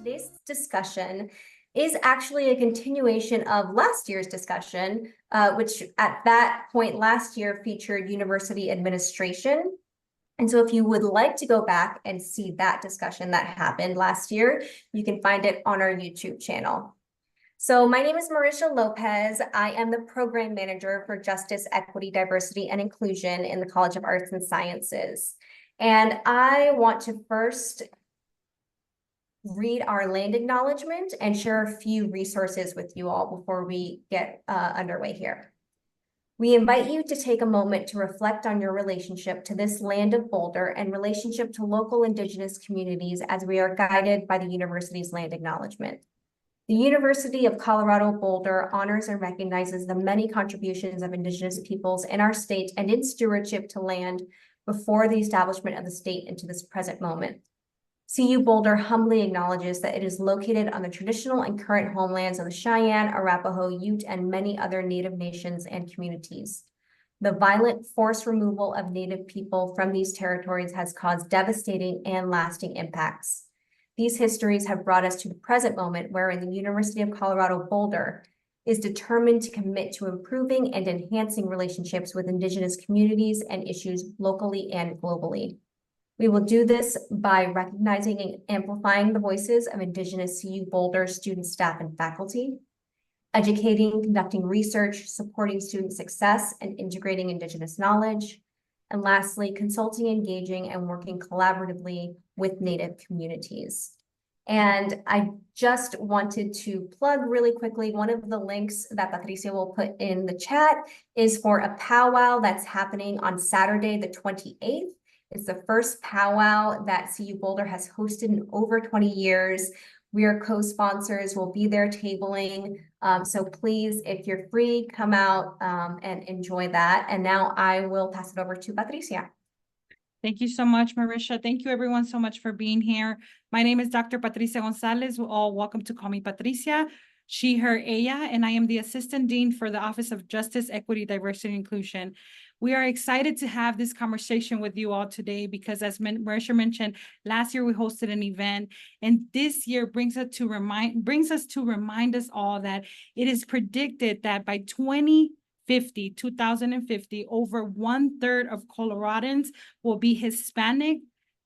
today's discussion is actually a continuation of last year's discussion, which at that point last year featured university administration. And so if you would like to go back and see that discussion that happened last year, you can find it on our YouTube channel. So my name is Marisha Lopez. I am the program manager for Justice, Equity, Diversity, and Inclusion in the College of Arts and Sciences. And I want to first read our land acknowledgement and share a few resources with you all before we get underway here. We invite you to take a moment to reflect on your relationship to this land of Boulder and relationship to local Indigenous communities as we are guided by the university's land acknowledgement. The University of Colorado Boulder honors and recognizes the many contributions of Indigenous peoples in our state and in stewardship to land before the establishment of the state into this present moment. CU Boulder humbly acknowledges that it is located on the traditional and current homelands of the Cheyenne, Arapaho, Ute, and many other Native nations and communities. The violent forced removal of Native people from these territories has caused devastating and lasting impacts. These histories have brought us to the present moment wherein the University of Colorado Boulder is determined to commit to improving and enhancing relationships with Indigenous communities and issues locally and globally. We will do this by recognizing and amplifying the voices of Indigenous CU Boulder students, staff, and faculty, educating, conducting research, supporting student success, and integrating Indigenous knowledge, and lastly, consulting, engaging, and working collaboratively with Native communities. And I just wanted to plug really quickly, one of the links that Patricia will put in the chat is for a powwow that's happening on Saturday, the 28th. It's the first powwow that CU Boulder has hosted in over 20 years. We are co-sponsors, we'll be there tabling. So please, if you're free, come out and enjoy that. And now I will pass it over to Patricia. Thank you so much, Marisha. Thank you everyone so much for being here. My name is Dr. Patricia Gonzalez. We're all welcome to call me Patricia, she, her, ella, and I am the Assistant Dean for the Office of Justice, Equity, Diversity, and Inclusion. We are excited to have this conversation with you all today because, as Marisha mentioned, last year we hosted an event, and this year brings us to remind us all that it is predicted that by 2050, over 1/3 of Coloradans will be Hispanic,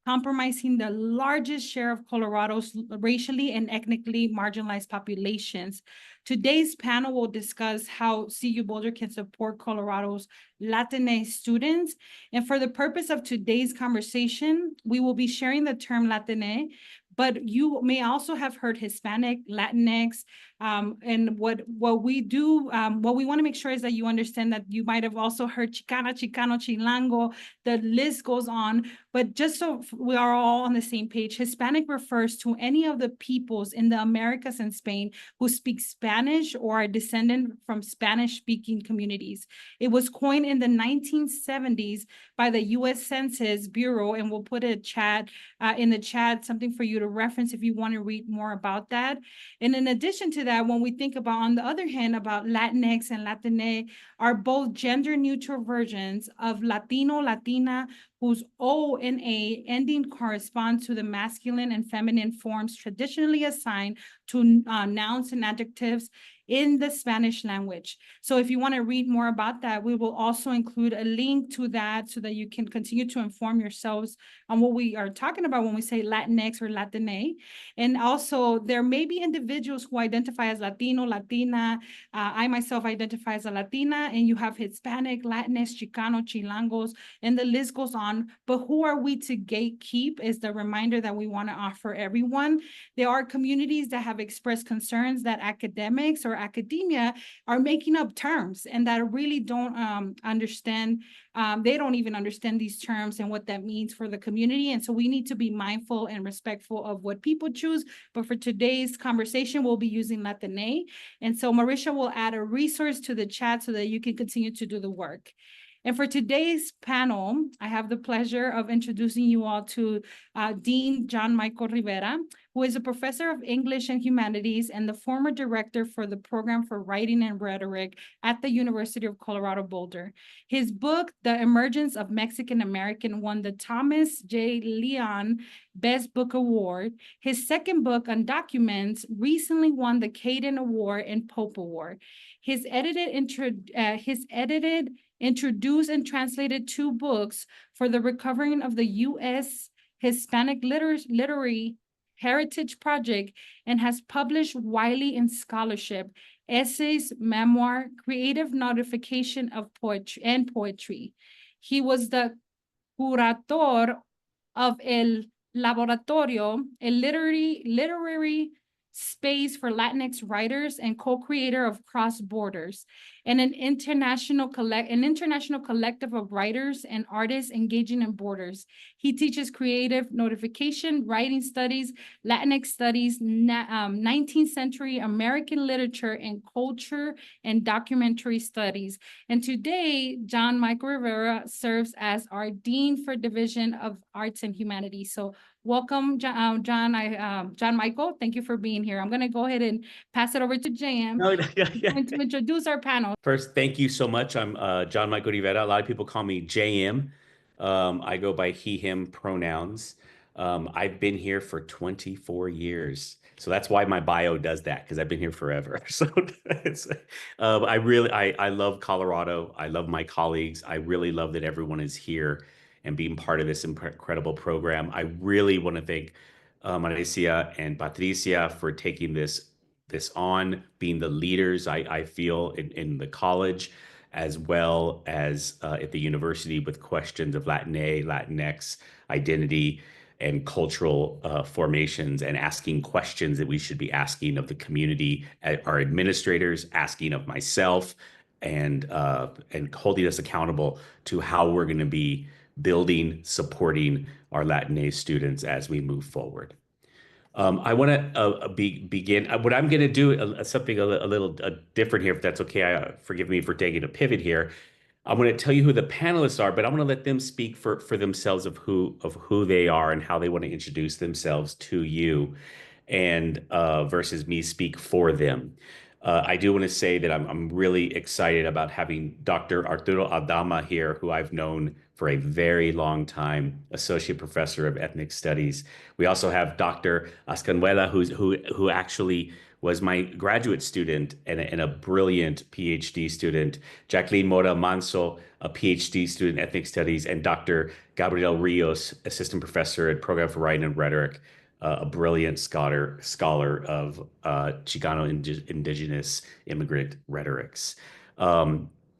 comprising the largest share of Colorado's racially and ethnically marginalized populations. Today's panel will discuss how CU Boulder can support Colorado's Latinx students. And for the purpose of today's conversation, we will be sharing the term Latinx, but you may also have heard Hispanic, Latinx, and what we want to make sure is that you understand that you might have also heard Chicana, Chicano, Chilango, the list goes on, but just so we are all on the same page, Hispanic refers to any of the peoples in the Americas and Spain who speak Spanish or are descendant from Spanish-speaking communities. It was coined in the 1970s by the U.S. Census Bureau, and we'll put a chat in the chat, something for you to reference if you want to read more about that. And in addition to that, when we think about, on the other hand, about Latinx and Latinx are both gender neutral versions of Latino, Latina, whose O and A ending correspond to the masculine and feminine forms traditionally assigned to nouns and adjectives in the Spanish language. So if you want to read more about that, we will also include a link to that so that you can continue to inform yourselves on what we are talking about when we say Latinx or Latinx. And also there may be individuals who identify as Latino, Latina. I myself identify as a Latina, and you have Hispanic, Latinx, Chicano, Chilangos, and the list goes on. But who are we to gatekeep is the reminder that we want to offer everyone. There are communities that have expressed concerns that academics or academia are making up terms and that really don't understand. They don't even understand these terms and what that means for the community. And so we need to be mindful and respectful of what people choose. But for today's conversation, we'll be using Latinx. And so Marisha will add a resource to the chat so that you can continue to do the work. And for today's panel, I have the pleasure of introducing you all to Dean John Michael Rivera, who is a professor of English and Humanities and the former director for the program for writing and rhetoric at the University of Colorado Boulder. His book, The Emergence of Mexican American, won the Thomas J. Leon Best Book Award. His second book, On Documents, recently won the Caden Award and Pope Award. His edited, introduced and translated 2 books for the recovering of the U.S. Hispanic Literary Heritage Project, and has published widely in scholarship, essays, memoir, creative notification of poetry. He was the curator of El Laboratorio, a literary space for Latinx writers, and co-creator of Cross Borders, and an international collective of writers and artists engaging in borders. He teaches creative notification, writing studies, Latinx studies, 19th century American literature and culture, and documentary studies. And today, John Michael Rivera serves as our Dean for Division of Arts and Humanities. So welcome, John Michael. Thank you for being here. I'm going to go ahead and pass it over to JM to introduce our panel. First, thank you so much. I'm John Michael Rivera. A lot of people call me JM. I go by he, him pronouns. I've been here for 24 years. So that's why my bio does that, because I've been here forever. So I love Colorado. I love my colleagues. I really love that everyone is here and being part of this incredible program. I really want to thank Marcia and Patricia for taking this on, being the leaders I feel in the college, as well as at the university, with questions of Latina, Latinx identity and cultural formations, and asking questions that we should be asking of the community, our administrators, asking of myself, and holding us accountable to how we're going to be building, supporting our Latinx students as we move forward. I want to begin. What I'm going to do something a little different here, if that's okay. Forgive me for taking a pivot here. I'm going to tell you who the panelists are, but I'm going to let them speak for themselves of who they are and how they want to introduce themselves to you, and versus me speak for them. I do want to say that I'm really excited about having Dr. Arturo Aldama here, who I've known for a very long time, associate professor of ethnic studies. We also have Dr. Ascanuela, who actually was my graduate student and a brilliant PhD student. Jacqueline Mora Manso, a PhD student in ethnic studies, and Dr. Gabriela Rios, assistant professor at Program for Writing and Rhetoric, a brilliant scholar of Chicano indigenous immigrant rhetorics.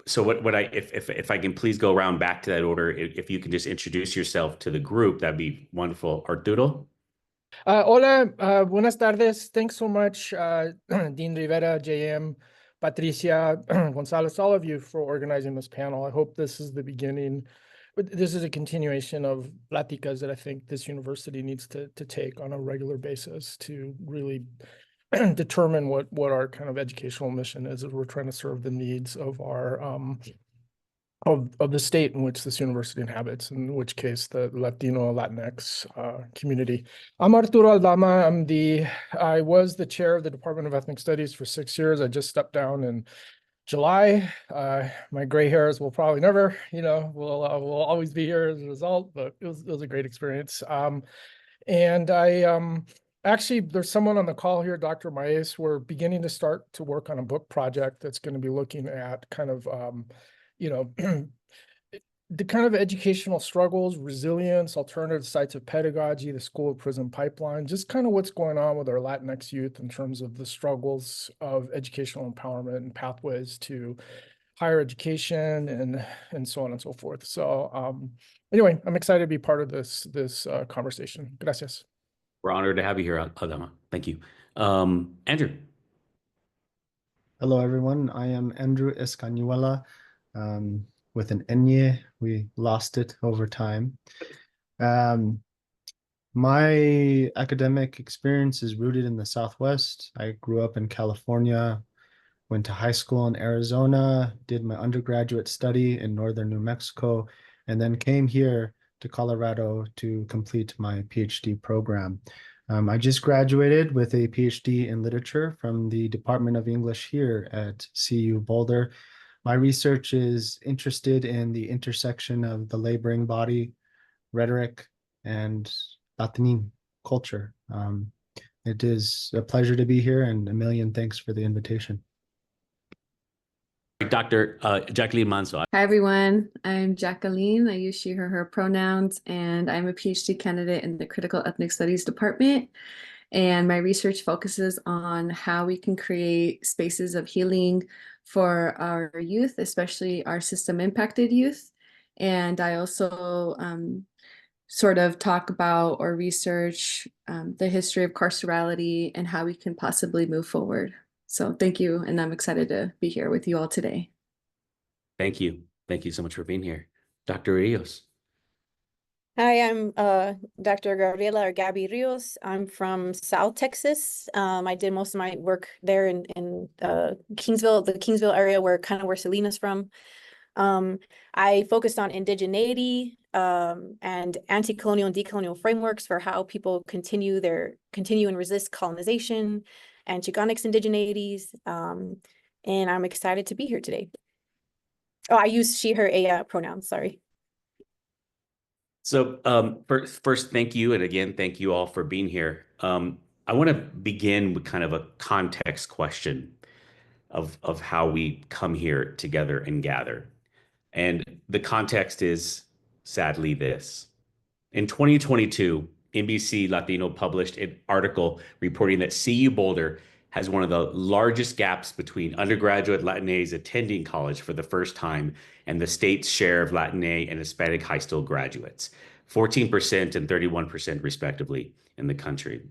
So if I can please go around back to that order, if you can just introduce yourself to the group, that'd be wonderful. Arturo? Hola, buenas tardes. Thanks so much, Dean Rivera, JM, Patricia, Gonzalez, all of you for organizing this panel. I hope this is the beginning. This is a continuation of pláticas that I think this university needs to take on a regular basis to really determine what our kind of educational mission is, as we're trying to serve the needs of our of the state in which this university inhabits, in which case the Latino Latinx community. I'm Arturo Aldama. I was the chair of the Department of Ethnic Studies for 6 years. I just stepped down in July. My gray hairs will probably never, will always be here as a result, but it was a great experience. And I actually, there's someone on the call here, Dr. Maes. We're beginning to start to work on a book project that's going to be looking at kind of, the kind of educational struggles, resilience, alternative sites of pedagogy, the school of prison pipeline, just kind of what's going on with our Latinx youth in terms of the struggles of educational empowerment and pathways to higher education and so on and so forth. So anyway, I'm excited to be part of this conversation. Gracias. We're honored to have you here, Aldama. Thank you. Andrew. Hello, everyone. I am Andrew Escanuela. With an Enye, we lost it over time. My academic experience is rooted in the Southwest. I grew up in California, went to high school in Arizona, did my undergraduate study in northern New Mexico, and then came here to Colorado to complete my PhD program. I just graduated with a PhD in literature from the Department of English here at CU Boulder. My research is interested in the intersection of the laboring body, rhetoric, and Latine culture. It is a pleasure to be here, and a million thanks for the invitation. Dr. Jacqueline Manso. Hi, everyone. I'm Jacqueline. I use she, her pronouns, and I'm a PhD candidate in the Critical Ethnic Studies department. And my research focuses on how we can create spaces of healing for our youth, especially our system impacted youth. And I also sort of talk about or research the history of carcerality and how we can possibly move forward. So thank you. And I'm excited to be here with you all today. Thank you. Thank you so much for being here. Dr. Rios. Hi, I'm Dr. Gabriela or Gabby Rios. I'm from South Texas. I did most of my work there in Kingsville, the Kingsville area where Selena's from. I focused on indigeneity and anti-colonial and decolonial frameworks for how people continue and resist colonization and Chicanx indigenities. And I'm excited to be here today. Oh, I use she, her, pronouns, sorry. So first, thank you. And again, thank you all for being here. I want to begin with kind of a context question of how we come here together and gather. And the context is sadly this. In 2022, NBC Latino published an article reporting that CU Boulder has one of the largest gaps between undergraduate Latinx attending college for the first time and the state's share of Latinx and Hispanic high school graduates, 14% and 31% respectively in the country.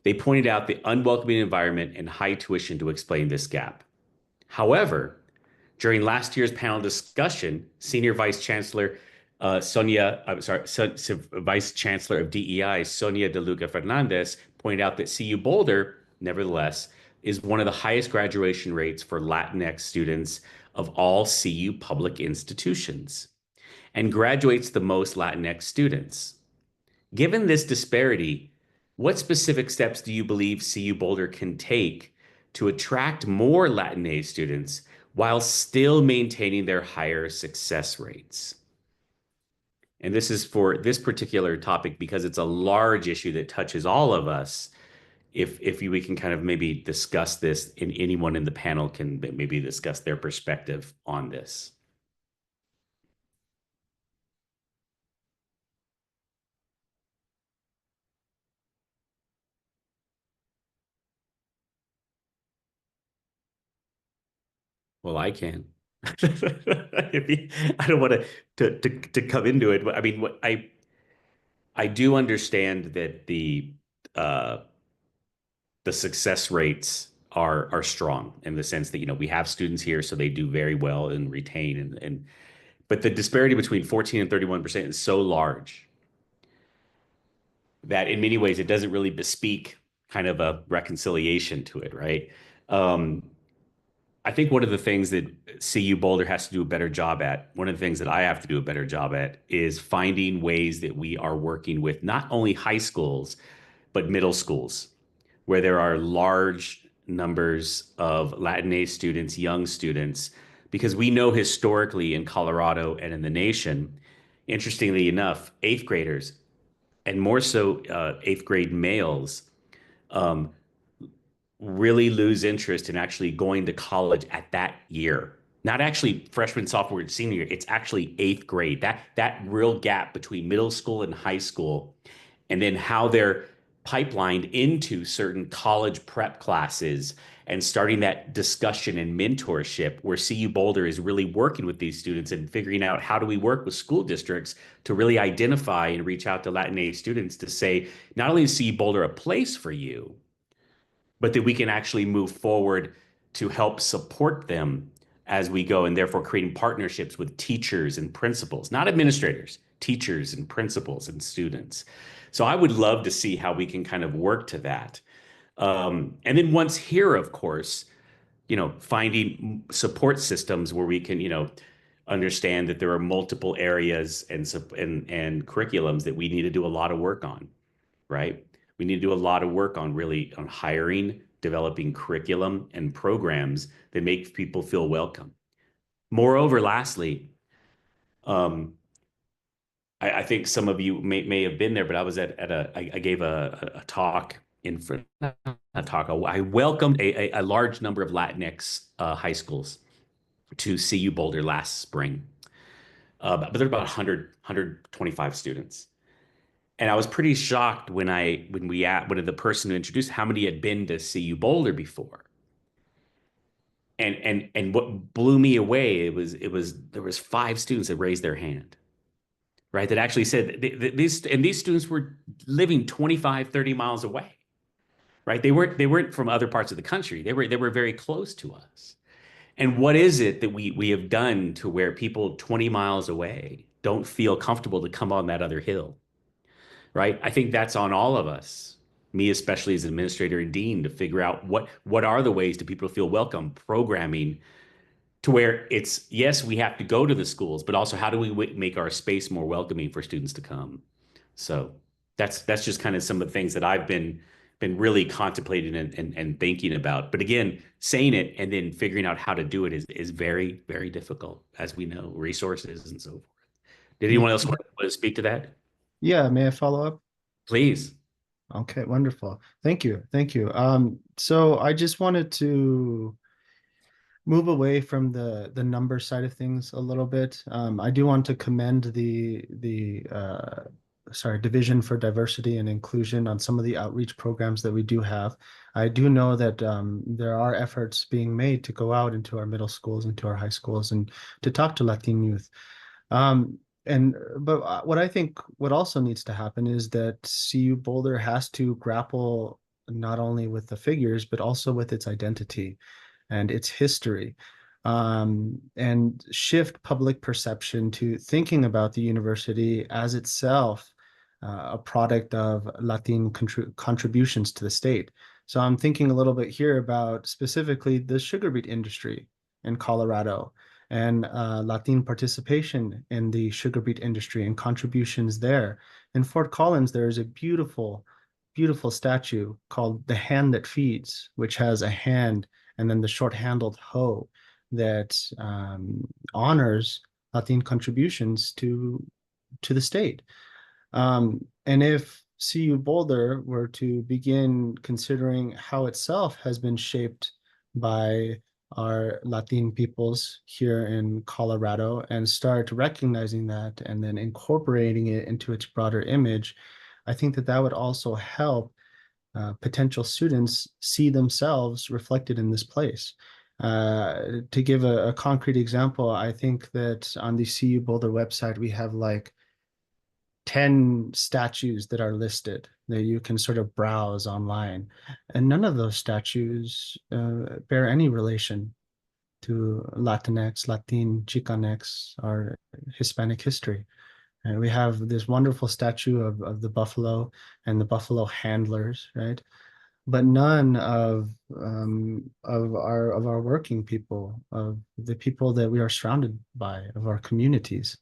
They pointed out the unwelcoming environment and high tuition to explain this gap. However, during last year's panel discussion, Senior Vice Chancellor Vice Chancellor of DEI, Sonia De Luca Fernandez, pointed out that CU Boulder, nevertheless, is one of the highest graduation rates for Latinx students of all CU public institutions and graduates the most Latinx students. Given this disparity, what specific steps do you believe CU Boulder can take to attract more Latinx students while still maintaining their higher success rates? And this is for this particular topic because it's a large issue that touches all of us. If we can kind of maybe discuss this, and anyone in the panel can maybe discuss their perspective on this. Well, I can. I don't want to come into it. I mean, I do understand that the success rates are strong in the sense that we have students here, so they do very well and retain, but the disparity between 14 and 31% is so large that in many ways it doesn't really bespeak kind of a reconciliation to it, right? I think one of the things that CU Boulder has to do a better job at, one of the things that I have to do a better job at, is finding ways that we are working with not only high schools, but middle schools, where there are large numbers of Latinx students, young students, because we know historically in Colorado and in the nation, interestingly enough, eighth graders, and more so eighth grade males, really lose interest in actually going to college at that year. Not actually freshman, sophomore, and senior year. It's actually eighth grade. That real gap between middle school and high school, and then how they're pipelined into certain college prep classes and starting that discussion and mentorship where CU Boulder is really working with these students and figuring out how do we work with school districts to really identify and reach out to Latinx students to say, not only is CU Boulder a place for you, but that we can actually move forward to help support them as we go, and therefore creating partnerships with teachers and principals, not administrators, teachers and principals and students. So I would love to see how we can kind of work to that. And then once here, of course, finding support systems where we can, understand that there are multiple areas and curriculums that we need to do a lot of work on, right? We need to do a lot of work on really on hiring, developing curriculum and programs that make people feel welcome. Moreover, lastly, I think some of you may have been there, but I was I gave a talk I welcomed a large number of Latinx high schools to CU Boulder last spring. But there were about 125 students. And I was pretty shocked when the person who introduced how many had been to CU Boulder before. And what blew me away, there was 5 students that raised their hand, right? That actually said these students were living 25, 30 miles away, right? They weren't from other parts of the country. They were very close to us. And what is it that we have done to where people 20 miles away don't feel comfortable to come on that other hill, right? I think that's on all of us, me especially as an administrator and dean, to figure out what are the ways to people feel welcome, programming to where it's, yes, we have to go to the schools, but also how do we make our space more welcoming for students to come? So that's just kind of some of the things that I've been really contemplating and thinking about. But again, saying it and then figuring out how to do it is very, very difficult, as we know, resources and so forth. Did anyone else want to speak to that? Yeah, may I follow up? Please. Okay, wonderful. Thank you. Thank you. So I just wanted to move away from the number side of things a little bit. I do want to commend the Division for Diversity and Inclusion on some of the outreach programs that we do have. I do know that there are efforts being made to go out into our middle schools, into our high schools, and to talk to Latin youth. But what I think what also needs to happen is that CU Boulder has to grapple not only with the figures, but also with its identity and its history, and shift public perception to thinking about the university as itself a product of Latin contributions to the state. So I'm thinking a little bit here about specifically the sugar beet industry in Colorado and Latin participation in the sugar beet industry and contributions there. In Fort Collins, there is a beautiful, beautiful statue called The Hand That Feeds, which has a hand and then the short-handled hoe that honors Latin contributions to the state. And if CU Boulder were to begin considering how itself has been shaped by our Latin peoples here in Colorado and start recognizing that and then incorporating it into its broader image, I think that would also help potential students see themselves reflected in this place. To give a concrete example, I think that on the CU Boulder website, we have like 10 statues that are listed that you can sort of browse online. And none of those statues bear any relation to Latinx, Latin, Chicanx, or Hispanic history. And we have this wonderful statue of the buffalo and the buffalo handlers, right? But none of our working people, of the people that we are surrounded by, of our communities.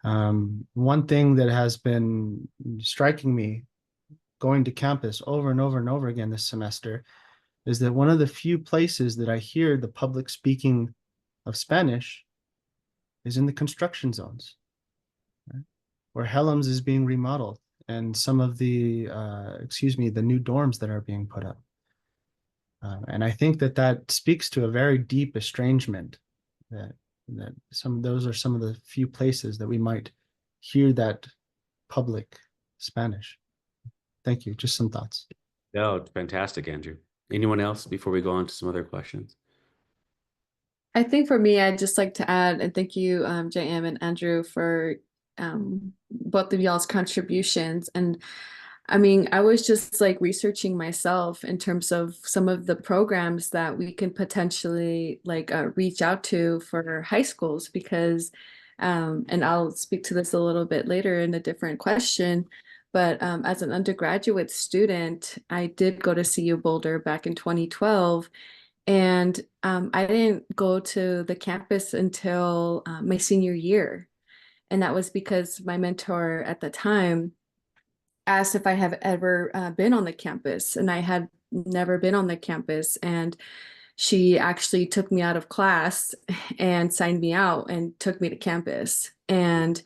One thing that has been striking me going to campus over and over and over again this semester is that one of the few places that I hear the public speaking of Spanish is in the construction zones, right? Where Helms is being remodeled and some of the, the new dorms that are being put up. And I think that speaks to a very deep estrangement that those are some of the few places that we might hear that public Spanish. Thank you. Just some thoughts. No, it's fantastic, Andrew. Anyone else before we go on to some other questions? I think for me, I'd just like to add, and thank you, JM and Andrew, for both of y'all's contributions. And I mean, I was just like researching myself in terms of some of the programs that we can potentially like reach out to for high schools, because, and I'll speak to this a little bit later in a different question, but as an undergraduate student, I did go to CU Boulder back in 2012. And I didn't go to the campus until my senior year. And that was because my mentor at the time asked if I have ever been on the campus, and I had never been on the campus. And she actually took me out of class and signed me out and took me to campus. And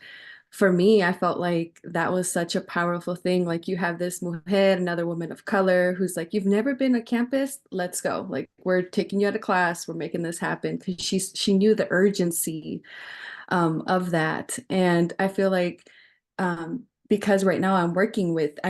for me, I felt like that was such a powerful thing. Like, you have this mujer, another woman of color, who's like, you've never been to campus? Let's go. Like, we're taking you out of class. We're making this happen. Because she knew the urgency of that. And I feel like because right now I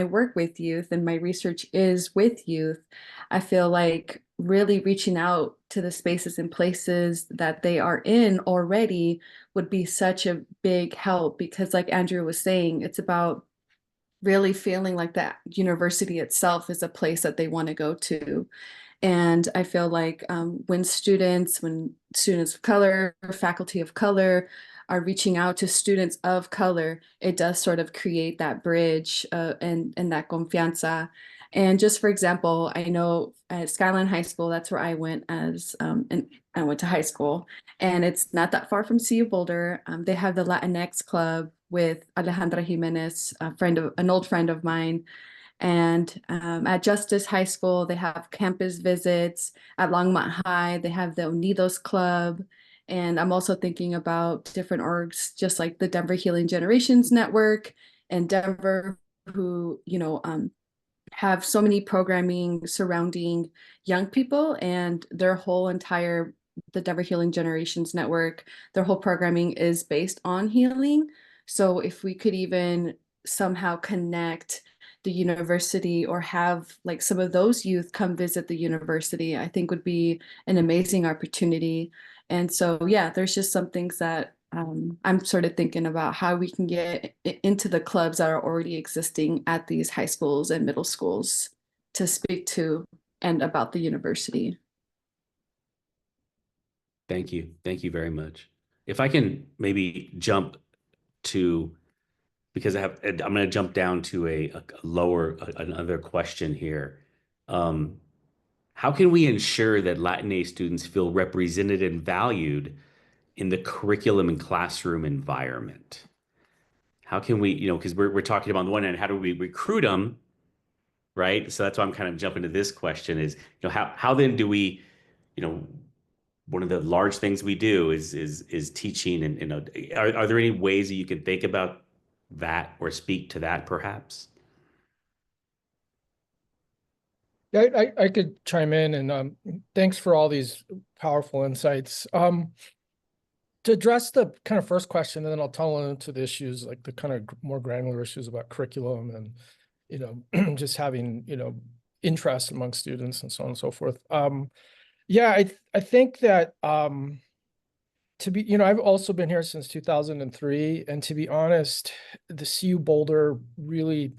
work with youth and my research is with youth, I feel like really reaching out to the spaces and places that they are in already would be such a big help, because like Andrew was saying, it's about really feeling like that university itself is a place that they want to go to. And I feel like when students of color, faculty of color are reaching out to students of color, it does sort of create that bridge and that confianza. And just for example, I know at Skyline High School, that's where I went and I went to high school, and it's not that far from CU Boulder. They have the Latinx club with Alejandra Jimenez, an old friend of mine. And at Justice High School, they have campus visits. At Longmont High, they have the Unidos Club. And I'm also thinking about different orgs, just like the Denver Healing Generations Network and Denver, who, have so many programming surrounding young people, and the Denver Healing Generations Network, their whole programming is based on healing. So if we could even somehow connect the university or have like some of those youth come visit the university, I think would be an amazing opportunity. And so, yeah, there's just some things that I'm sort of thinking about how we can get into the clubs that are already existing at these high schools and middle schools to speak to and about the university. Thank you. Thank you very much. If I can maybe jump to, because I'm going to jump down to another question here. How can we ensure that Latinx students feel represented and valued in the curriculum and classroom environment? How can we, because we're talking about on the one hand, how do we recruit them, right? So that's why I'm kind of jumping to this question is, how then do we, one of the large things we do is teaching, and are there any ways that you can think about that or speak to that perhaps? Yeah, I could chime in, and thanks for all these powerful insights. To address the kind of first question, and then I'll tunnel into the issues, like the kind of more granular issues about curriculum and, just having, interest among students and so on and so forth. Yeah, I think that I've also been here since 2003, and to be honest, the CU Boulder really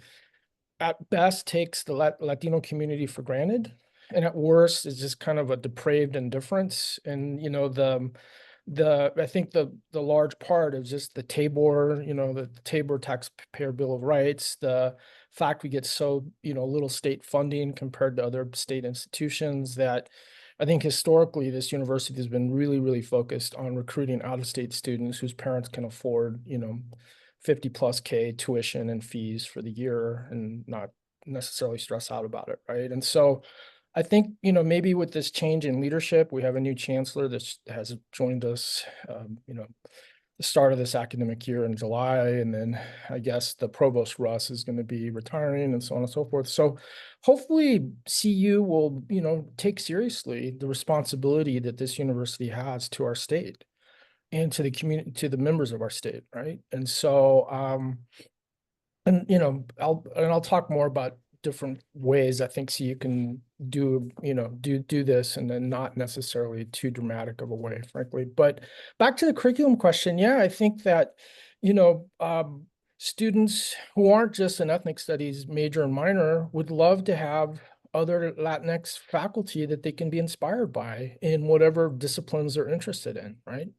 at best takes the Latino community for granted, and at worst is just kind of a depraved indifference. And I think the large part is just the Tabor, the Tabor Taxpayer Bill of Rights, the fact we get so little state funding compared to other state institutions, that I think historically this university has been really, really focused on recruiting out-of-state students whose parents can afford 50+K tuition and fees for the year and not necessarily stress out about it, right? And so I think, maybe with this change in leadership, we have a new chancellor that has joined us, the start of this academic year in July. And then I guess the provost Russ is going to be retiring and so on and so forth. So hopefully CU will, take seriously the responsibility that this university has to our state and to the community, to the members of our state, right? And so, I'll talk more about different ways I think CU can do this, and then not necessarily too dramatic of a way, frankly. But back to the curriculum question, yeah, I think that, students who aren't just an ethnic studies major and minor would love to have other Latinx faculty that they can be inspired by in whatever disciplines they're interested in, right?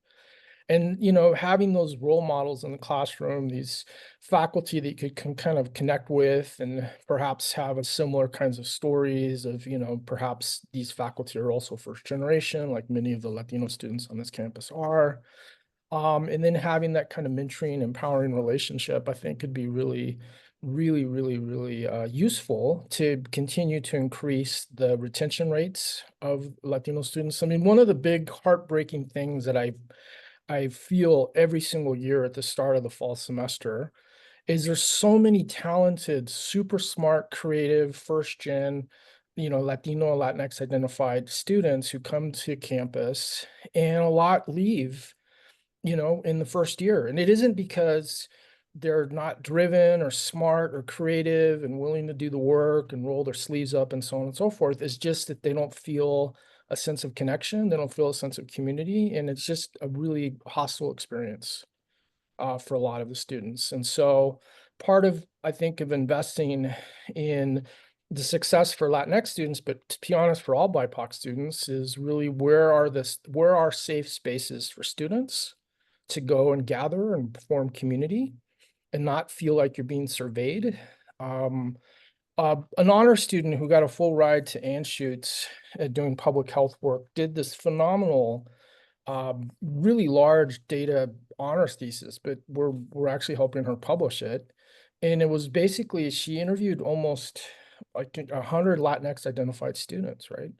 And, having those role models in the classroom, these faculty that you can kind of connect with and perhaps have a similar kinds of stories of, perhaps these faculty are also first generation, like many of the Latino students on this campus are. And then having that kind of mentoring, empowering relationship, I think could be really, really, really, really useful to continue to increase the retention rates of Latino students. I mean, one of the big heartbreaking things that I feel every single year at the start of the fall semester is there's so many talented, super smart, creative, first gen, Latino, Latinx identified students who come to campus, and a lot leave, in the first year. And it isn't because they're not driven or smart or creative and willing to do the work and roll their sleeves up and so on and so forth. It's just that they don't feel a sense of connection. They don't feel a sense of community. And it's just a really hostile experience for a lot of the students. And so part of, I think, of investing in the success for Latinx students, but to be honest, for all BIPOC students, is really where are safe spaces for students to go and gather and form community and not feel like you're being surveyed. An honor student who got a full ride to Anschutz doing public health work did this phenomenal, really large data honors thesis, but we're actually helping her publish it. And it was basically, she interviewed almost like 100 Latinx identified students, right?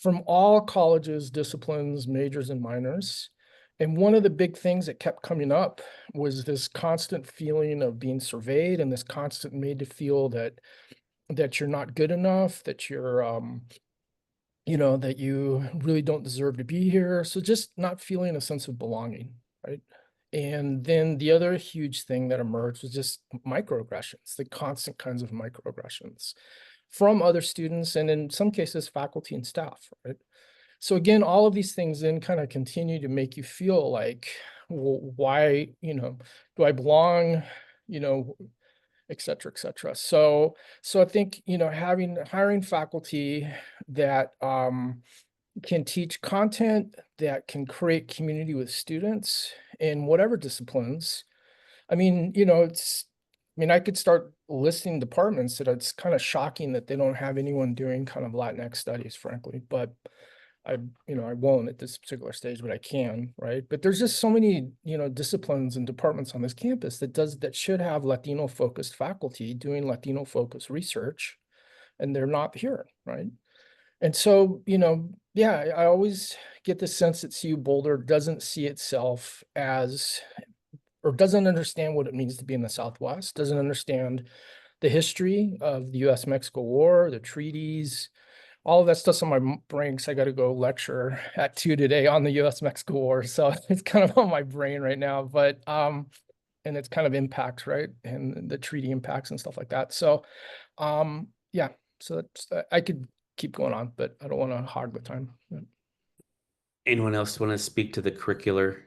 From all colleges, disciplines, majors, and minors. And one of the big things that kept coming up was this constant feeling of being surveyed and this constant made to feel that you're not good enough, that you're, that you really don't deserve to be here. So just not feeling a sense of belonging, right? And then the other huge thing that emerged was just microaggressions, the constant kinds of microaggressions from other students and in some cases faculty and staff, right? So again, all of these things then kind of continue to make you feel like, well, why, do I belong, et cetera, et cetera. So I think, hiring faculty that can teach content, that can create community with students in whatever disciplines. I mean, I could start listing departments that it's kind of shocking that they don't have anyone doing kind of Latinx studies, frankly, but I won't at this particular stage, but I can, right? But there's just so many, disciplines and departments on this campus that should have Latino focused faculty doing Latino focused research, and they're not here, right? And so, yeah, I always get the sense that CU Boulder doesn't see itself as, or doesn't understand what it means to be in the Southwest, doesn't understand the history of the US-Mexico War, the treaties, all of that stuff's on my brain because I got to go lecture at 2 today on the US-Mexico War. So it's kind of on my brain right now, but, and it's kind of impacts, right? And the treaty impacts and stuff like that. So, yeah, so that's, I could keep going on, but I don't want to hog the time. Anyone else want to speak to the curricular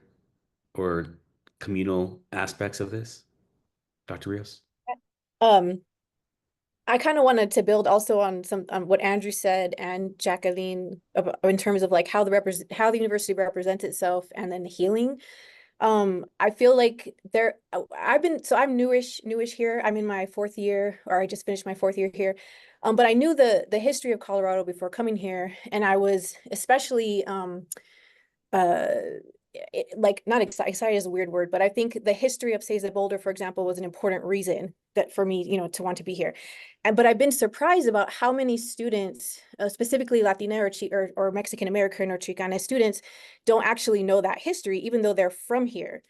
or communal aspects of this? Dr. Rios? I kind of wanted to build also on what Andrew said and Jacqueline in terms of like how the university represents itself and then healing. I feel like I'm newish here. I'm in my 4th year, or I just finished my 4th year here. But I knew the history of Colorado before coming here, and I was especially like not excited is a weird word, but I think the history of CU Boulder, for example, was an important reason that for me, to want to be here. But I've been surprised about how many students, specifically Latina or Mexican American or Chicana students, don't actually know that history, even though they're from here.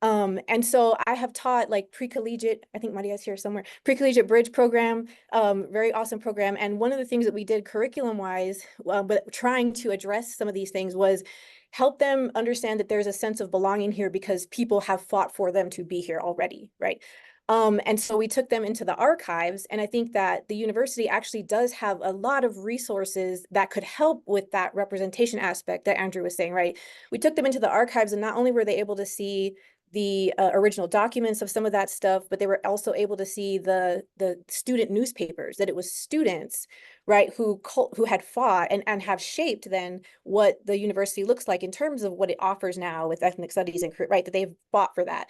And so I have taught like pre-collegiate, I think Maria's here somewhere, pre-collegiate bridge program, very awesome program. And one of the things that we did curriculum wise, but trying to address some of these things was help them understand that there's a sense of belonging here because people have fought for them to be here already, right? And so we took them into the archives, and I think that the university actually does have a lot of resources that could help with that representation aspect that Andrew was saying, right? We took them into the archives, and not only were they able to see the original documents of some of that stuff, but they were also able to see the student newspapers, that it was students, right, who had fought and have shaped then what the university looks like in terms of what it offers now with ethnic studies and right, that they've fought for that.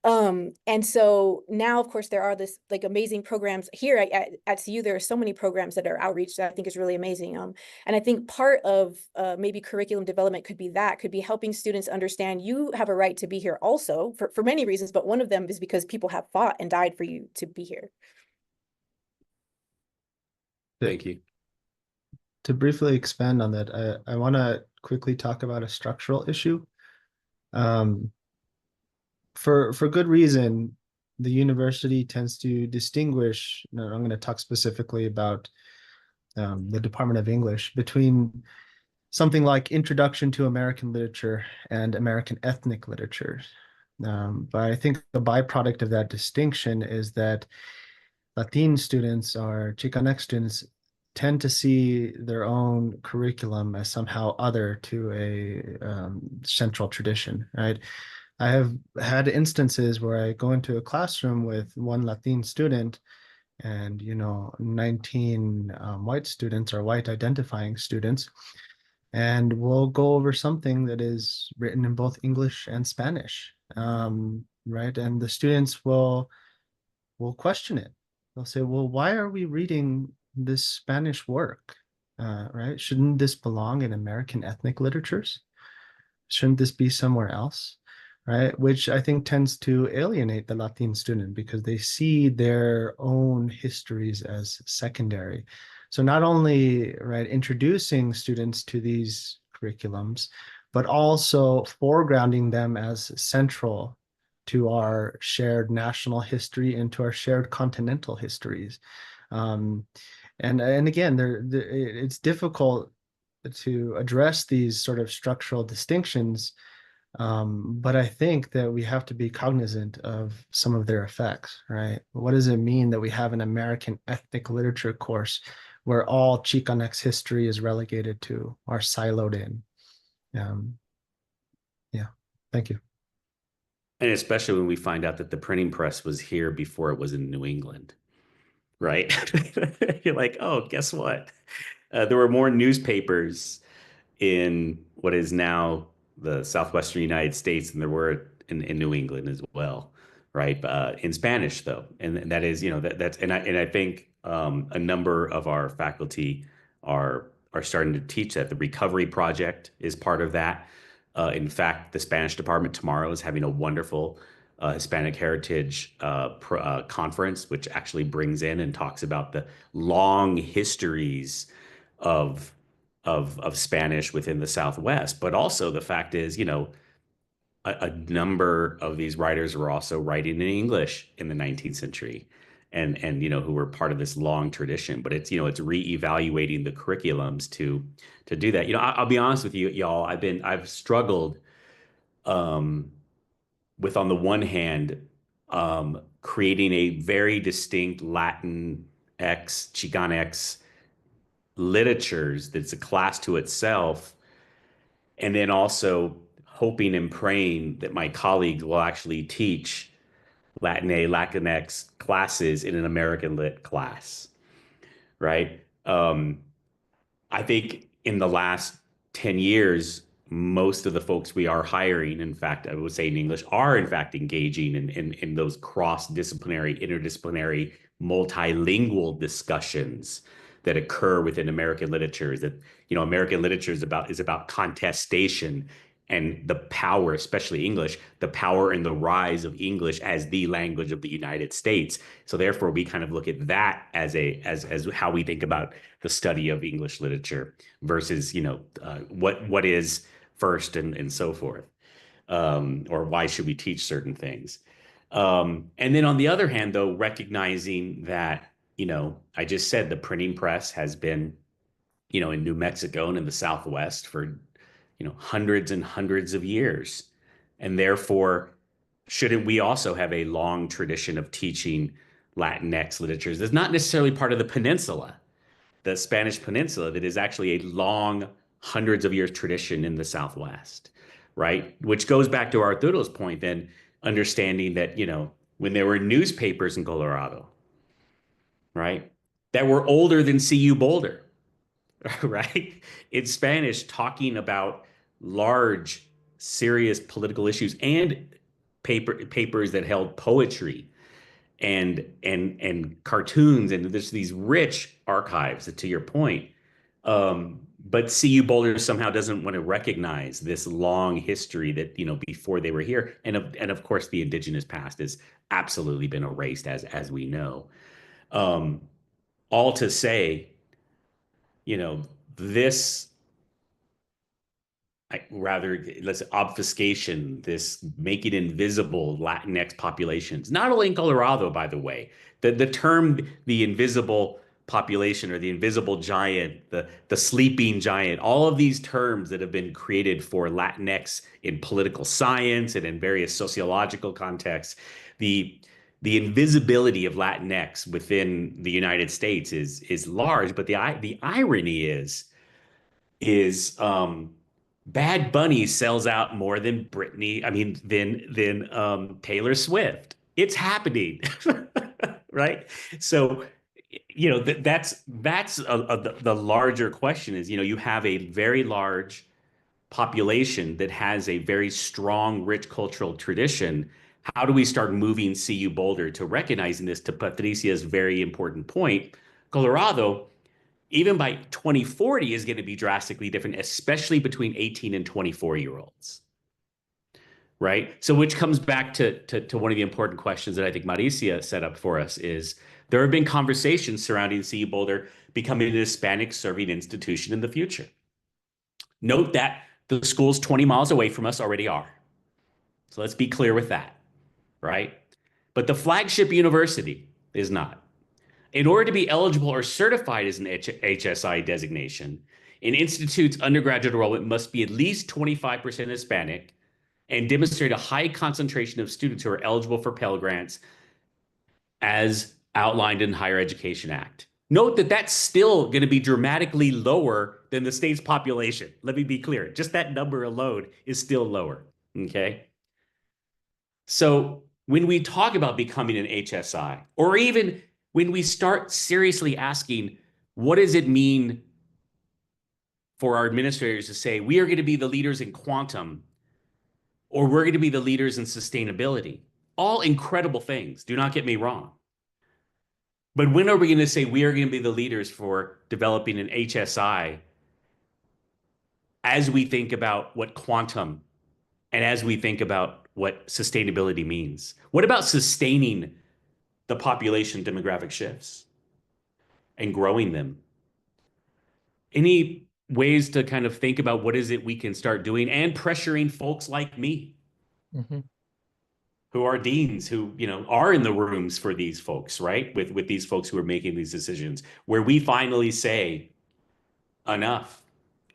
And so now, of course, there are this like amazing programs here at CU. There are so many programs that are outreach that I think is really amazing. And I think part of maybe curriculum development could be helping students understand you have a right to be here also for many reasons, but one of them is because people have fought and died for you to be here. Thank you. To briefly expand on that, I want to quickly talk about a structural issue. For good reason, the university tends to distinguish, I'm going to talk specifically about the Department of English, between something like Introduction to American Literature and American Ethnic Literature. But I think the byproduct of that distinction is that Latine students or Chicanx students tend to see their own curriculum as somehow other to a central tradition, right? I have had instances where I go into a classroom with one Latine student and, 19 white students or white identifying students, and we'll go over something that is written in both English and Spanish, right? And the students will question it. They'll say, well, why are we reading this Spanish work, right? Shouldn't this belong in American ethnic literatures? Shouldn't this be somewhere else? Right, which I think tends to alienate the Latin student because they see their own histories as secondary. So not only, right, introducing students to these curriculums, but also foregrounding them as central to our shared national history and to our shared continental histories. And again, it's difficult to address these sort of structural distinctions. But I think that we have to be cognizant of some of their effects, right? What does it mean that we have an American ethnic literature course where all Chicanx history is relegated to or siloed in? Yeah, thank you. And especially when we find out that the printing press was here before it was in New England, right? You're like, oh, guess what? There were more newspapers in what is now the southwestern United States than there were in New England as well, right? In Spanish, though, and that is, that's and I think a number of our faculty are starting to teach that. The Recovery Project is part of that. In fact, the Spanish department tomorrow is having a wonderful Hispanic Heritage conference, which actually brings in and talks about the long histories of Spanish within the Southwest. But also the fact is, a number of these writers were also writing in English in the 19th century and who were part of this long tradition. But it's, it's reevaluating the curriculums to do that. I'll be honest with you, y'all, I've struggled with, on the one hand, creating a very distinct Latinx, Chicanx literatures that's a class to itself, and then also hoping and praying that my colleagues will actually teach Latinx classes in an American Lit class, right? I think in the last 10 years, most of the folks we are hiring, in fact, I would say in English, are in fact engaging in those cross-disciplinary, interdisciplinary, multilingual discussions that occur within American literature. That, American literature is about contestation and the power, especially English, the power and the rise of English as the language of the United States. So therefore, we kind of look at that as how we think about the study of English literature versus, what is first and so forth, or why should we teach certain things. And then on the other hand, though, recognizing that, I just said the printing press has been, in New Mexico and in the Southwest for, hundreds and hundreds of years. And therefore, shouldn't we also have a long tradition of teaching Latinx literatures? That's not necessarily part of the peninsula, the Spanish peninsula, that is actually a long, hundreds of years tradition in the Southwest, right? Which goes back to Arturo's point then, understanding that, you know, when there were newspapers in Colorado, right, that were older than CU Boulder, right, in Spanish, talking about large, serious political issues, and papers that held poetry and cartoons, and there's these rich archives, to your point. But CU Boulder somehow doesn't want to recognize this long history that, you know, before they were here, and of course the indigenous past has absolutely been erased, as we know. All to say, you know, this let's say obfuscation, this making invisible Latinx populations, not only in Colorado, by the way, the term the invisible population or the invisible giant, the sleeping giant, all of these terms that have been created for Latinx in political science and in various sociological contexts, the invisibility of Latinx within the United States is large, but the irony is Bad Bunny sells out more than Taylor Swift. It's happening, right? So, you know, that's the larger question is, you know, you have a very large population that has a very strong, rich cultural tradition. How do we start moving CU Boulder to recognizing this? To Patricia's very important point, Colorado, even by 2040, is going to be drastically different, especially between 18 and 24-year-olds. Right? So which comes back to one of the important questions that I think Maricia set up for us is there have been conversations surrounding CU Boulder becoming an Hispanic serving institution in the future. Note that the schools 20 miles away from us already are. So let's be clear with that, right? But the flagship university is not. In order to be eligible or certified as an HSI designation, an institute's undergraduate enrollment must be at least 25% Hispanic and demonstrate a high concentration of students who are eligible for Pell Grants as outlined in the Higher Education Act. Note that that's still going to be dramatically lower than the state's population. Let me be clear. Just that number alone is still lower, okay? So when we talk about becoming an HSI, or even when we start seriously asking, what does it mean for our administrators to say, we are going to be the leaders in quantum, or we're going to be the leaders in sustainability? All incredible things, do not get me wrong. But when are we going to say we are going to be the leaders for developing an HSI as we think about what quantum and as we think about what sustainability means? What about sustaining the population demographic shifts and growing them? Any ways to kind of think about what is it we can start doing and pressuring folks like me, who are deans, who, you know, are in the rooms for these folks, right? With these folks who are making these decisions, where we finally say enough,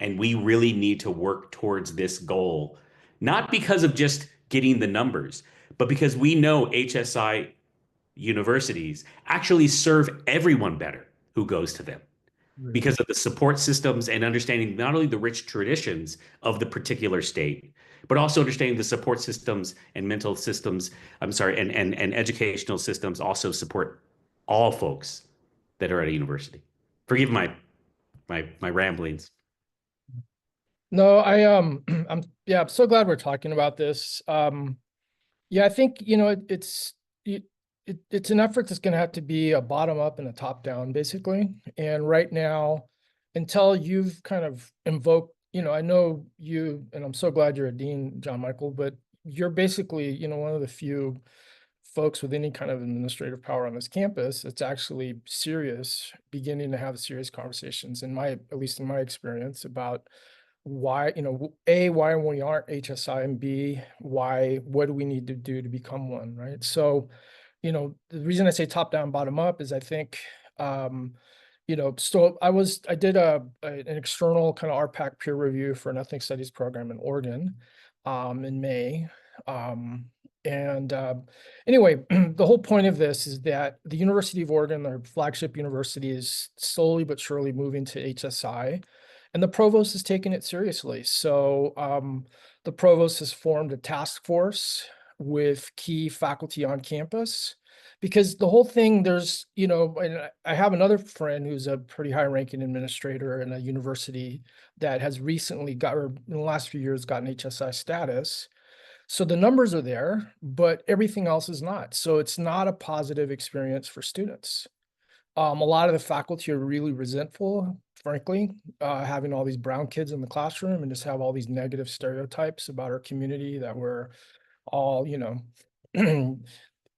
and we really need to work towards this goal, not because of just getting the numbers, but because we know HSI universities actually serve everyone better who goes to them, because of the support systems and understanding not only the rich traditions of the particular state, but also understanding the support systems and mental systems, and educational systems also support all folks that are at a university. Forgive my ramblings. No, I'm so glad we're talking about this. Yeah, I think, you know, it's an effort that's going to have to be a bottom up and a top down, basically. And right now, until you've kind of invoked, you know, I know you, and I'm so glad you're a dean, John Michael, but you're basically, you know, one of the few folks with any kind of administrative power on this campus that's actually beginning to have serious conversations, at least in my experience, about why, you know, A, why we aren't HSI, and B, what do we need to do to become one, right? So, you know, the reason I say top down, bottom up is I think, you know, so I did an external kind of RPAC peer review for an ethnic studies program in Oregon in May. Anyway, the whole point of this is that the University of Oregon, their flagship university, is slowly but surely moving to HSI, and the provost is taking it seriously. So the provost has formed a task force with key faculty on campus. Because the whole thing, there's, and I have another friend who's a pretty high-ranking administrator in a university that has recently or in the last few years, gotten HSI status. So the numbers are there, but everything else is not. So it's not a positive experience for students. A lot of the faculty are really resentful, frankly, having all these brown kids in the classroom and just have all these negative stereotypes about our community that we're all,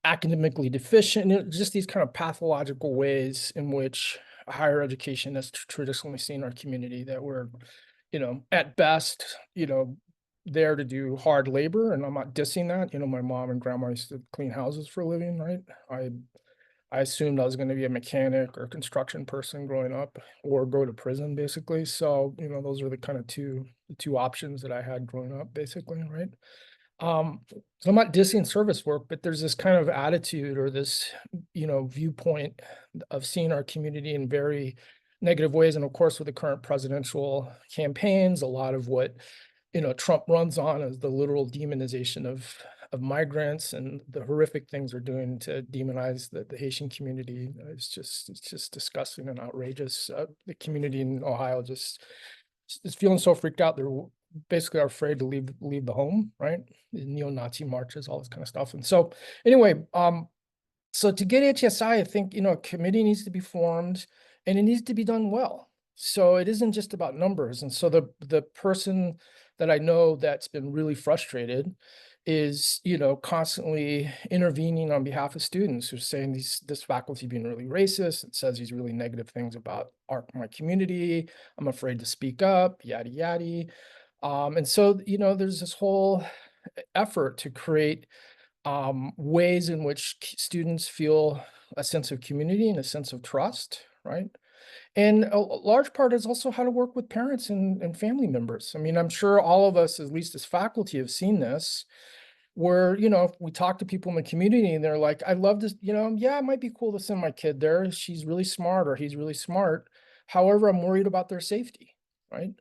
academically deficient, just these kind of pathological ways in which higher education has traditionally seen our community, that we're, at best, there to do hard labor. And I'm not dissing that. My mom and grandma used to clean houses for a living, right? I assumed I was going to be a mechanic or construction person growing up, or go to prison, basically. So, those are the kind of two options that I had growing up, basically, right? So I'm not dissing service work, but there's this kind of attitude or this, viewpoint of seeing our community in very negative ways. And of course, with the current presidential campaigns, a lot of what, Trump runs on is the literal demonization of migrants, and the horrific things they're doing to demonize the Haitian community. It's just disgusting and outrageous. The community in Ohio just is feeling so freaked out. They're basically are afraid to leave the home, right? The neo-Nazi marches, all this kind of stuff. And so anyway, so to get HSI, I think, a committee needs to be formed, and it needs to be done well. So it isn't just about numbers. And so the person that I know that's been really frustrated is, constantly intervening on behalf of students who are saying this faculty being really racist. It says these really negative things about my community. I'm afraid to speak up, yada, yada. And so, there's this whole effort to create ways in which students feel a sense of community and a sense of trust, right? And a large part is also how to work with parents and family members. I mean, I'm sure all of us, at least as faculty, have seen this, where, if we talk to people in the community and they're like, I love this, yeah, it might be cool to send my kid there. She's really smart, or he's really smart. However, I'm worried about their safety, right?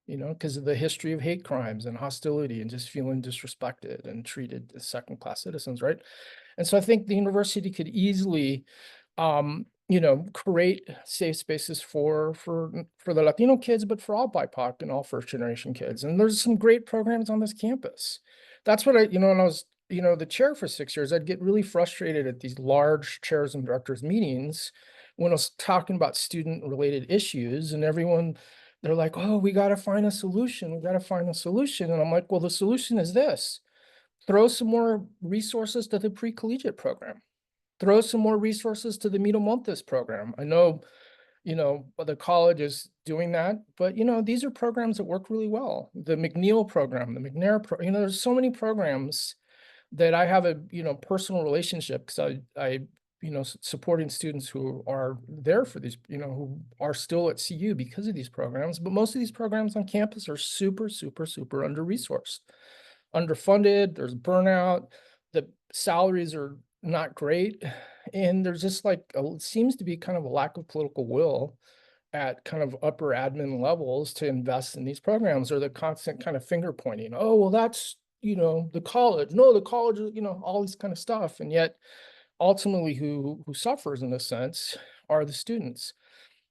Because of the history of hate crimes and hostility and just feeling disrespected and treated as second-class citizens, right? And so I think the university could easily, create safe spaces for the Latino kids, but for all BIPOC and all first-generation kids. And there's some great programs on this campus. That's what when I was, the chair for 6 years, I'd get really frustrated at these large chairs and directors meetings when I was talking about student-related issues, and everyone, they're like, oh, we got to find a solution. We got to find a solution. And I'm like, well, the solution is this: throw some more resources to the pre-collegiate program, throw some more resources to the Mito Montes program. I know, the college is doing that, but, these are programs that work really well. The McNeil program, the McNair program, there's so many programs that I have a, personal relationship, because I supporting students who are there for these, who are still at CU because of these programs. But most of these programs on campus are super, super, super under-resourced, underfunded. There's burnout. The salaries are not great. And there's just it seems to be kind of a lack of political will at kind of upper admin levels to invest in these programs, or the constant kind of finger pointing. Oh, well, that's, the college. No, the college, all this kind of stuff. And yet, ultimately, who suffers in a sense are the students.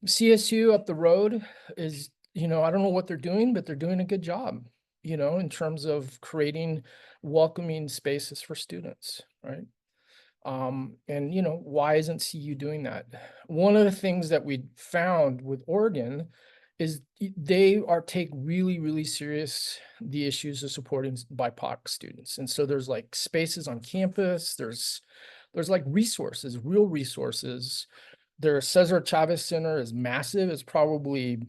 CSU up the road is, I don't know what they're doing, but they're doing a good job, in terms of creating welcoming spaces for students, right? And why isn't CU doing that? One of the things that we found with Oregon is they take really, really serious the issues of supporting BIPOC students. And so there's spaces on campus, there's resources, real resources. Their Cesar Chavez Center is massive. It's probably,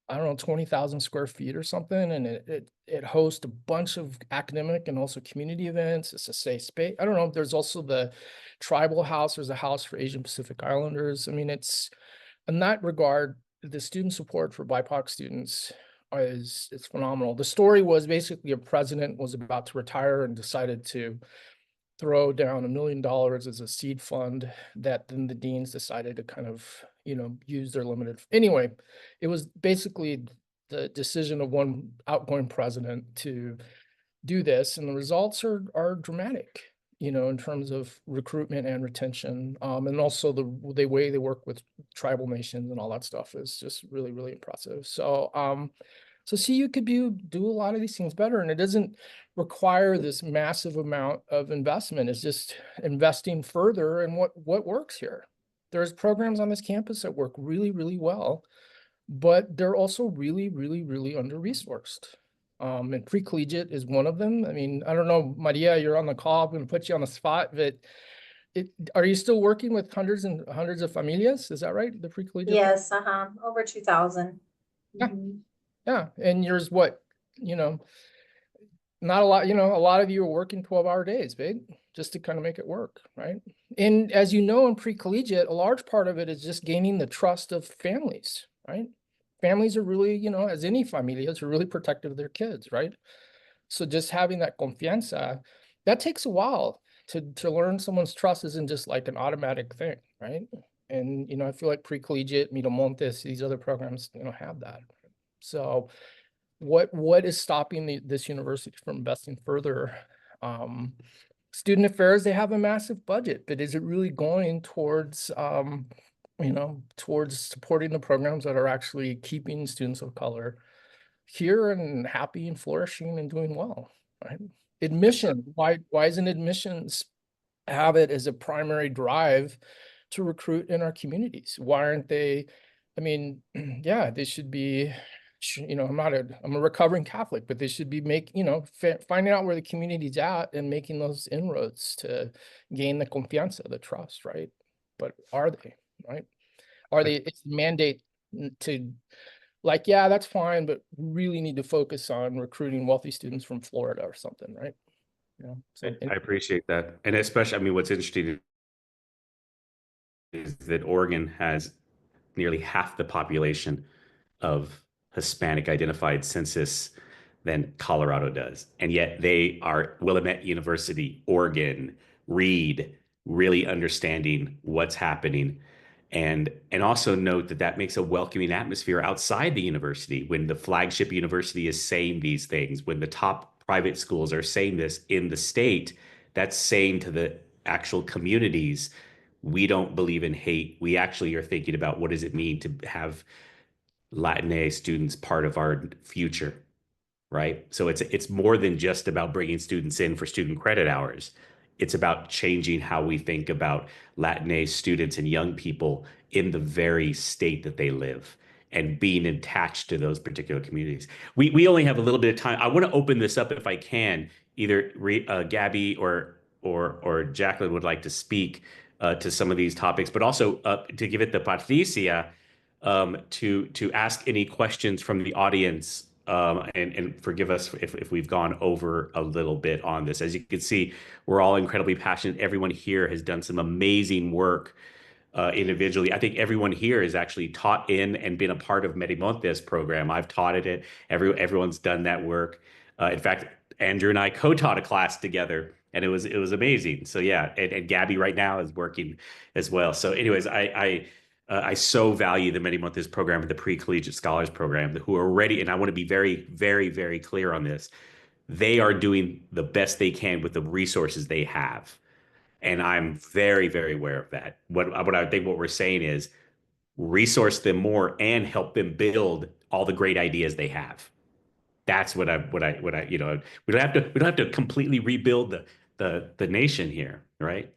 I don't know, 20,000 square feet or something. And it hosts a bunch of academic and also community events. It's a safe space. I don't know. There's also the tribal house. There's a house for Asian Pacific Islanders. I mean, it's in that regard, the student support for BIPOC students it's phenomenal. The story was basically a president was about to retire and decided to throw down $1 million as a seed fund that then the deans decided to kind of, use their limited. Anyway, it was basically the decision of one outgoing president to do this, and the results are dramatic, you know, in terms of recruitment and retention, and also the way they work with tribal nations and all that stuff is just really, really impressive. So so CU could do a lot of these things better, and it doesn't require this massive amount of investment. It's just investing further in what works here. There's programs on this campus that work really, really well, but they're also really, really, really under-resourced. And pre-collegiate is one of them. I mean, I don't know, Maria, you're on the call. I'm going to put you on the spot, but are you still working with hundreds and hundreds of familias? Is that right? The pre-collegiate? Yes, over 2,000. Yeah. Yeah. And yours, what, you know, not a lot, you know, a lot of you are working 12-hour days, babe, just to kind of make it work, right? And as you know, in pre-collegiate, a large part of it is just gaining the trust of families, right? Families are really, you know, as any familias, are really protective of their kids, right? So just having that confianza, that takes a while to learn someone's trust isn't just like an automatic thing, right? And, you know, I feel like pre-collegiate, Miramontes, these other programs, you know, have that. So what is stopping this university from investing further? Student affairs, they have a massive budget, but is it really going towards, you know, towards supporting the programs that are actually keeping students of color here and happy and flourishing and doing well, right? Admission, why isn't admissions have it as a primary drive to recruit in our communities? Why aren't they, I mean, yeah, they should be, you know, I'm a recovering Catholic, but they should be finding out where the community's at and making those inroads to gain the confianza, the trust, right? But are they, right? Are they, it's the mandate to, like, yeah, that's fine, but we really need to focus on recruiting wealthy students from Florida or something, right? Yeah. So, I appreciate that. And especially, I mean, what's interesting is that Oregon has nearly half the population of Hispanic identified census than Colorado does. And yet they are Willamette University, Oregon, Reed, really understanding what's happening. And also note that that makes a welcoming atmosphere outside the university when the flagship university is saying these things, when the top private schools are saying this in the state, that's saying to the actual communities, we don't believe in hate. We actually are thinking about what does it mean to have Latinx students part of our future, right? So it's more than just about bringing students in for student credit hours. It's about changing how we think about Latinx students and young people in the very state that they live and being attached to those particular communities. We only have a little bit of time. I want to open this up if I can. Either Gabby or Jacqueline would like to speak to some of these topics, but also to give it to Patricia to ask any questions from the audience. And forgive us if we've gone over a little bit on this. As you can see, we're all incredibly passionate. Everyone here has done some amazing work individually. I think everyone here has actually taught in and been a part of Merimontes program. I've taught it. Everyone's done that work. In fact, Andrew and I co-taught a class together, and it was amazing. So yeah, and Gabby right now is working as well. So anyways, I so value the Merimontes program and the pre-collegiate scholars program who are ready. And I want to be very, very, very clear on this. They are doing the best they can with the resources they have. And I'm very, very aware of that. What I think what we're saying is resource them more and help them build all the great ideas they have. That's what I, you know, we don't have to completely rebuild the nation here, right?